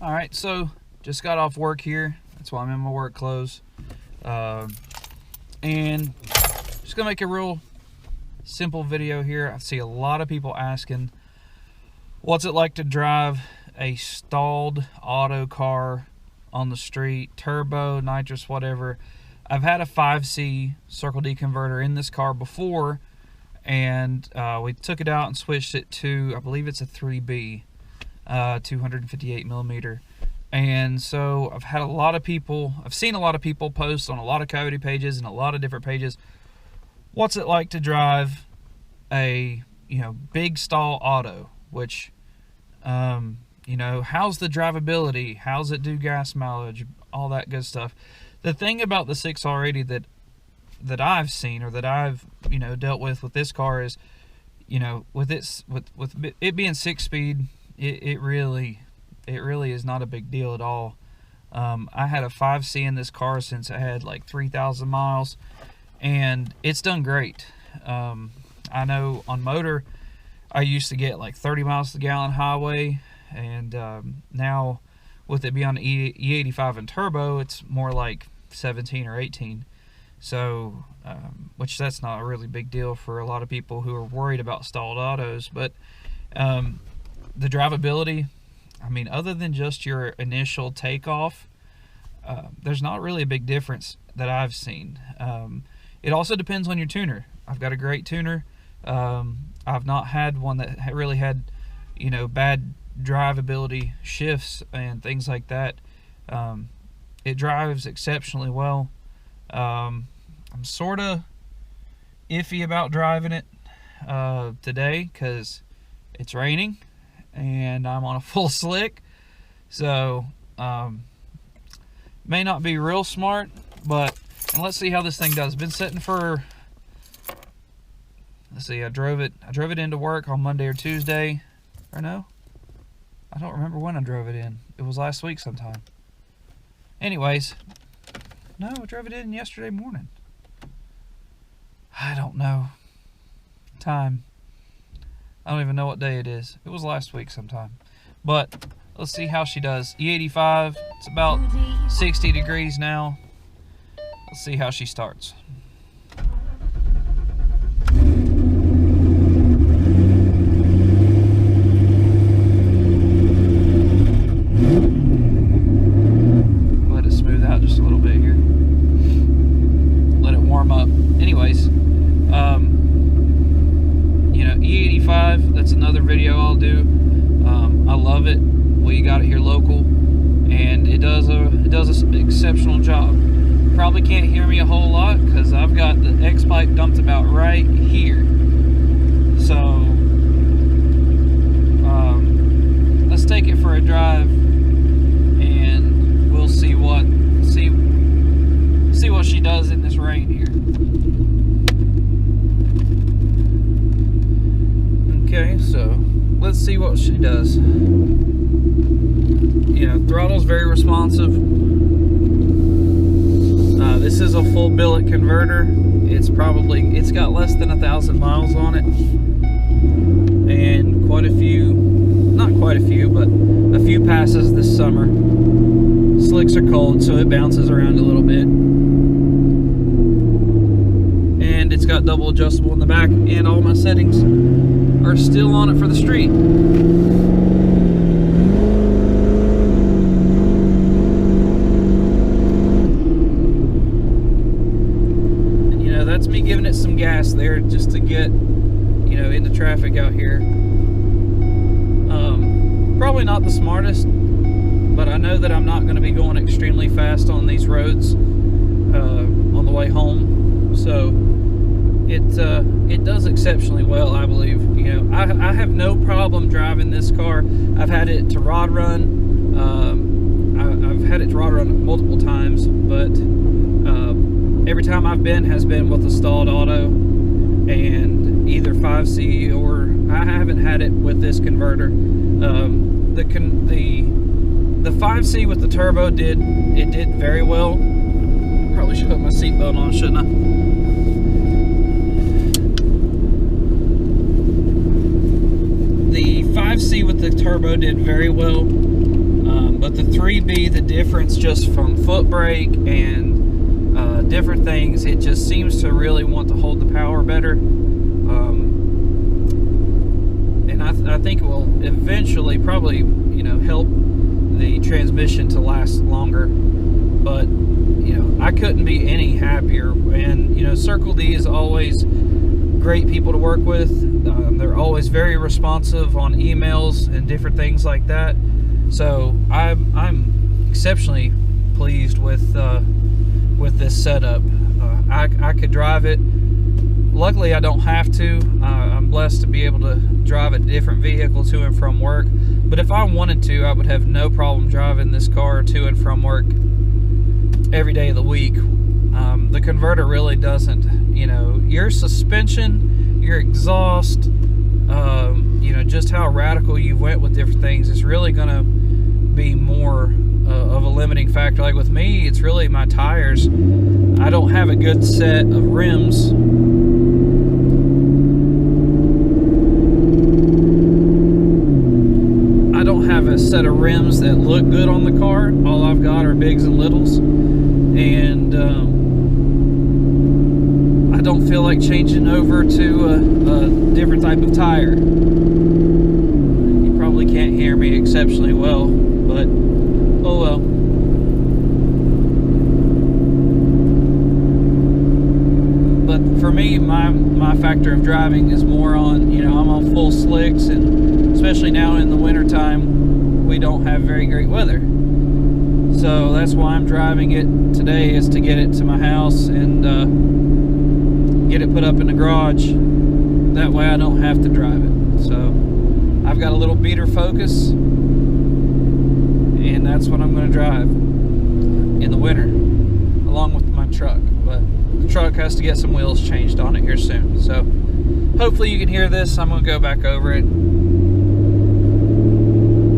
All right, so just got off work here. That's why I'm in my work clothes. And just gonna make a real simple video here. I see a lot of people asking, what's it like to drive a stalled auto car on the street, turbo, nitrous, whatever. I've had a 5C Circle D converter in this car before, and we took it out and switched it to, I believe it's a 3B. 258 millimeter. And so I've seen a lot of people post on a lot of Coyote pages and a lot of different pages, what's it like to drive a big stall auto, which how's the drivability, how's it do gas mileage, all that good stuff. The thing about the 6R80 that I've seen, or that I've dealt with this car is, with it being 6-speed, it really is not a big deal at all. I had a 5C in this car since I had like 3,000 miles, and it's done great. I know on motor I used to get like 30 miles to the gallon highway, and now with it being on E85 and turbo, it's more like 17 or 18. So which that's not a really big deal for a lot of people who are worried about stalled autos. But the drivability, I mean, other than just your initial takeoff, there's not really a big difference that I've seen. It also depends on your tuner. I've got a great tuner. I've not had one that really had, bad drivability shifts and things like that. It drives exceptionally well. I'm sort of iffy about driving it today because it's raining and I'm on a full slick, so may not be real smart, but let's see how this thing does. Been sitting for, let's see, I drove it into work on Monday or Tuesday, or no, I don't remember when I drove it in. It was last week sometime. Anyways, no, I drove it in yesterday morning. I don't know time. I don't even know what day it is. It was last week sometime. But let's see how she does. E85, it's about 60 degrees now. Let's see how she starts. Let it smooth out just a little bit here. Let it warm up. Anyways, E85, that's another video I'll do. I love it. We got it here local, and it does an exceptional job. Probably can't hear me a whole lot because I've got the X pipe dumped about right here. So let's take it for a drive, and we'll see what she does in this rain here. Okay, so let's see what she does. Throttle's very responsive. This is a full billet converter. It's got less than 1,000 miles on it, and not quite a few, but a few passes this summer. Slicks are cold, so it bounces around a little bit. And it's got double adjustable in the back, and all my settings are still on it for the street. And that's me giving it some gas there just to get into traffic out here. Probably not the smartest, but I know that I'm not going to be going extremely fast on these roads on the way home, so it does exceptionally well, I believe. I have no problem driving this car. I've had it to rod run. I've had it to rod run multiple times, but every time I've been has been with a stalled auto, and either 5C, or I haven't had it with this converter. The 5C with the turbo did very well. Probably should put my seatbelt on, shouldn't I? The 5C with the turbo did very well. But the 3B, the difference just from foot brake and different things, it just seems to really want to hold the power better. And I think it will eventually probably, you know, help the transmission to last longer. But, you know, I couldn't be any happier. And, you know, Circle D is always great people to work with. They're always very responsive on emails and different things like that. So I'm exceptionally pleased with this setup. I could drive it. Luckily, I don't have to. I'm blessed to be able to drive a different vehicle to and from work. But if I wanted to, I would have no problem driving this car to and from work every day of the week. The converter really doesn't, you know, your suspension, your exhaust, you know, just how radical you went with different things is really going to be more of a limiting factor. Like with me, it's really my tires. I don't have a good set of rims. I don't have a set of rims that look good on the car. All I've got are bigs and littles. And I don't feel like changing over to a different type of tire. You probably can't hear me exceptionally well, but oh well. But for me, my factor of driving is more on, you know, I'm on full slicks, and especially now in the winter time, we don't have very great weather. So that's why I'm driving it today, is to get it to my house and get it put up in the garage. That way I don't have to drive it. So I've got a little beater Focus, and that's what I'm going to drive in the winter along with my truck. But the truck has to get some wheels changed on it here soon. So hopefully you can hear this. I'm going to go back over it.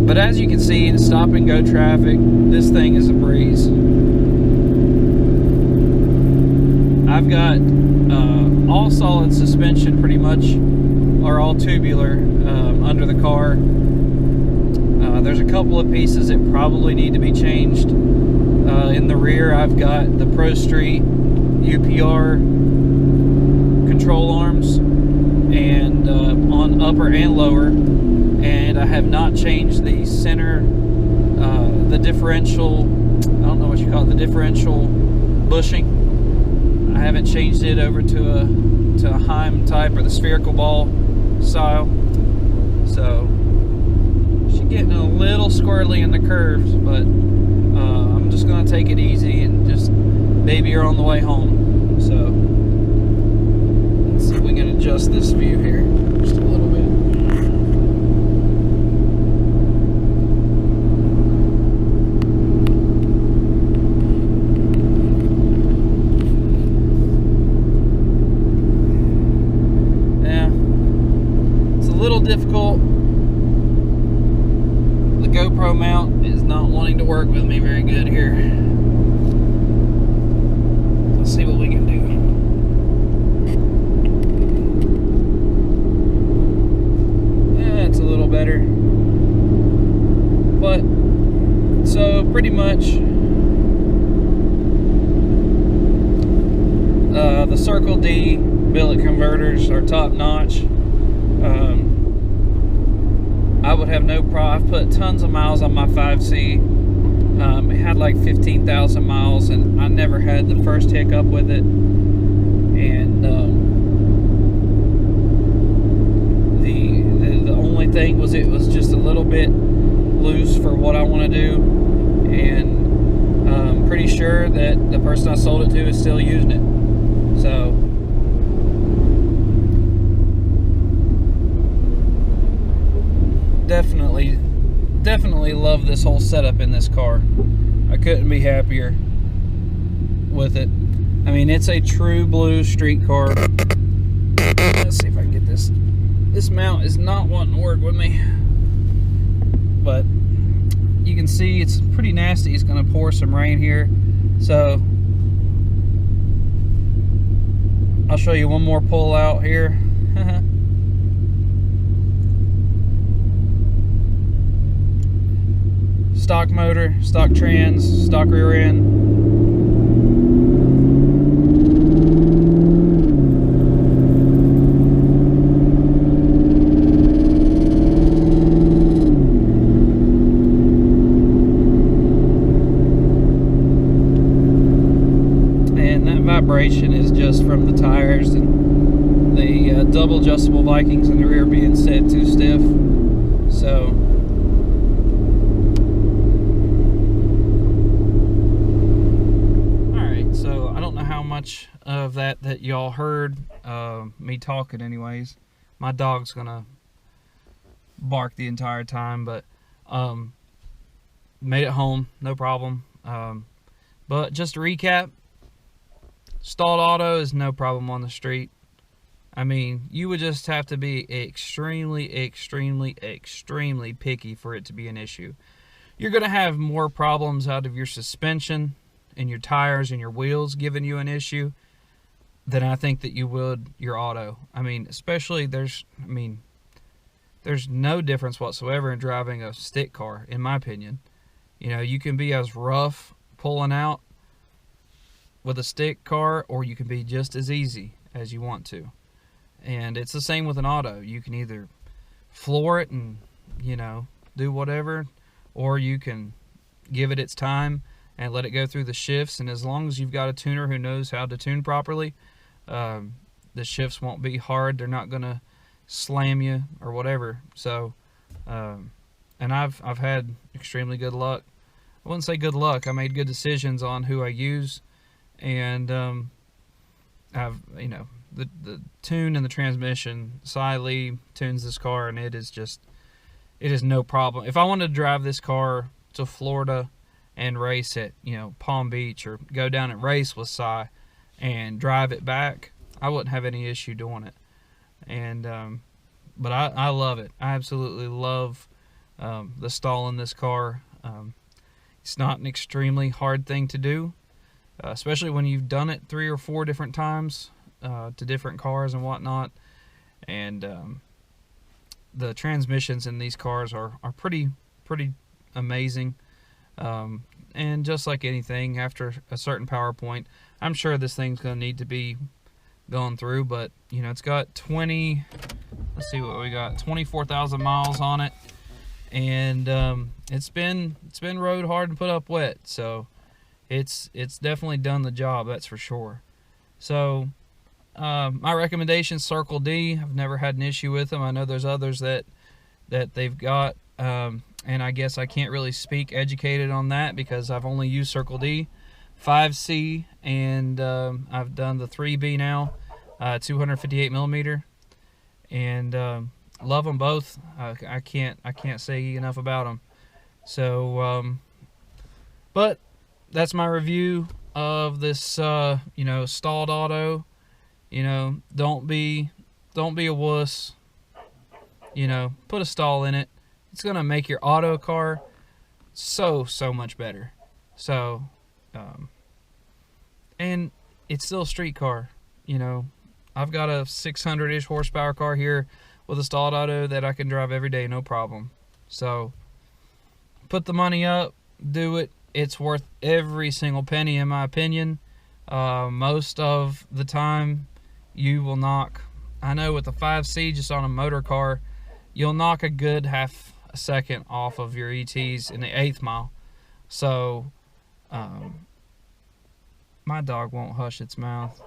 But as you can see, in stop and go traffic, this thing is a breeze. I've got all solid suspension pretty much, or all tubular under the car. There's a couple of pieces that probably need to be changed. In the rear, I've got the Pro Street UPR control arms, and on upper and lower. And I have not changed the center, the differential, I don't know what you call it, the differential bushing. I haven't changed it over to a Heim type, or the spherical ball style. So she's getting a little squirrely in the curves, but I'm just going to take it easy and just baby her on the way home. So let's see if we can adjust this view here just a little bit. Difficult. The GoPro mount is not wanting to work with me very good here. Let's see what we can do. Yeah, it's a little better. But, so pretty much the Circle D billet converters are top notch. I would have no problem. I've put tons of miles on my 5C. It had like 15,000 miles, and I never had the first hiccup with it. And the only thing was, it was just a little bit loose for what I want to do. And I'm pretty sure that the person I sold it to is still using it. So definitely love this whole setup in this car. I couldn't be happier with it. I mean, it's a true blue street car. Let's see if I can get this. This mount is not wanting to work with me, but you can see it's pretty nasty. It's going to pour some rain here, so I'll show you one more pull out here. stock motor, stock trans, stock rear end. Vibration is just from the tires and the double adjustable Vikings in the rear being set too stiff. So alright, so I don't know how much of that y'all heard me talking anyways. My dog's gonna bark the entire time, but made it home, no problem. But just to recap, stalled auto is no problem on the street. I mean, you would just have to be extremely, extremely, extremely picky for it to be an issue. You're going to have more problems out of your suspension and your tires and your wheels giving you an issue than I think that you would your auto. I mean, especially there's no difference whatsoever in driving a stick car, in my opinion. You know, you can be as rough pulling out with a stick car, or you can be just as easy as you want to. And it's the same with an auto. You can either floor it and, you know, do whatever, or you can give it its time and let it go through the shifts. And as long as you've got a tuner who knows how to tune properly, the shifts won't be hard. They're not going to slam you or whatever. So and I've had extremely good luck. I wouldn't say good luck. I made good decisions on who I use. And I've, you know, the tune and the transmission, Cy Lee tunes this car, and it is no problem. If I wanted to drive this car to Florida and race at, you know, Palm Beach, or go down and race with Cy and drive it back, I wouldn't have any issue doing it. And but I love it. I absolutely love the stall in this car. It's not an extremely hard thing to do. Especially when you've done it 3 or 4 different times to different cars and whatnot. And the transmissions in these cars are pretty amazing. And just like anything, after a certain power point, I'm sure this thing's going to need to be going through. But, you know, it's got let's see what we got, 24,000 miles on it. And it's been rode hard and put up wet. So it's definitely done the job, that's for sure. So my recommendation, Circle D. I've never had an issue with them. I know there's others that they've got, and I guess I can't really speak educated on that because I've only used Circle D, 5C, and I've done the 3B now, 258 millimeter, and love them both. I can't say enough about them. So but that's my review of this you know, stalled auto. You know, don't be a wuss. You know, put a stall in it. It's gonna make your auto car so much better. So and it's still a street car. You know, I've got a 600-ish horsepower car here with a stalled auto that I can drive every day, no problem. So put the money up, do it. It's worth every single penny, in my opinion. Most of the time, you will knock, I know with the 5C, just on a motor car, you'll knock a good half a second off of your ETs in the 1/8 mile. So, my dog won't hush its mouth.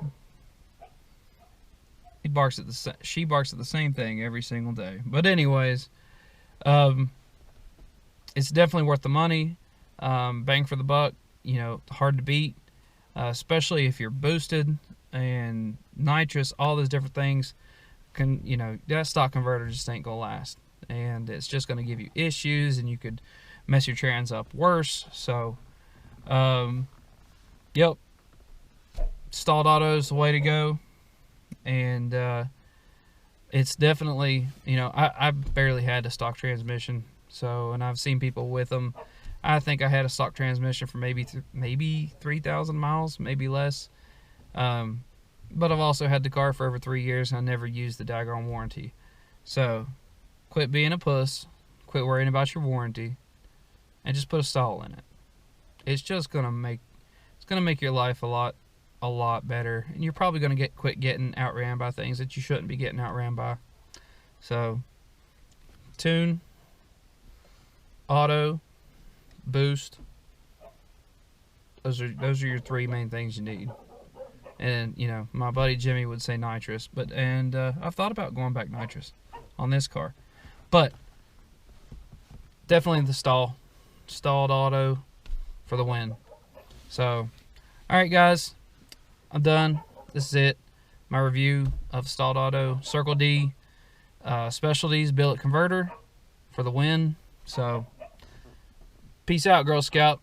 She barks at the same thing every single day. But anyways, it's definitely worth the money. Bang for the buck, you know, hard to beat, especially if you're boosted and nitrous, all those different things you know, that stock converter just ain't gonna last, and it's just gonna give you issues, and you could mess your trans up worse. So yep, stalled auto is the way to go. And it's definitely, you know, I barely had a stock transmission, so, and I've seen people with them. I think I had a stock transmission for maybe 3,000 miles, maybe less. But I've also had the car for over 3 years, and I never used the daggone warranty. So quit being a puss, quit worrying about your warranty, and just put a stall in it. It's just gonna make your life a lot better, and you're probably gonna quit getting outran by things that you shouldn't be getting outran by. So, tune, auto, boost. Those are your three main things you need. And you know, my buddy Jimmy would say nitrous, but I've thought about going back nitrous on this car, but definitely the stalled auto for the win. So, all right, guys, I'm done. This is it. My review of stalled auto Circle D Specialties billet converter for the win. So, peace out, Girl Scout.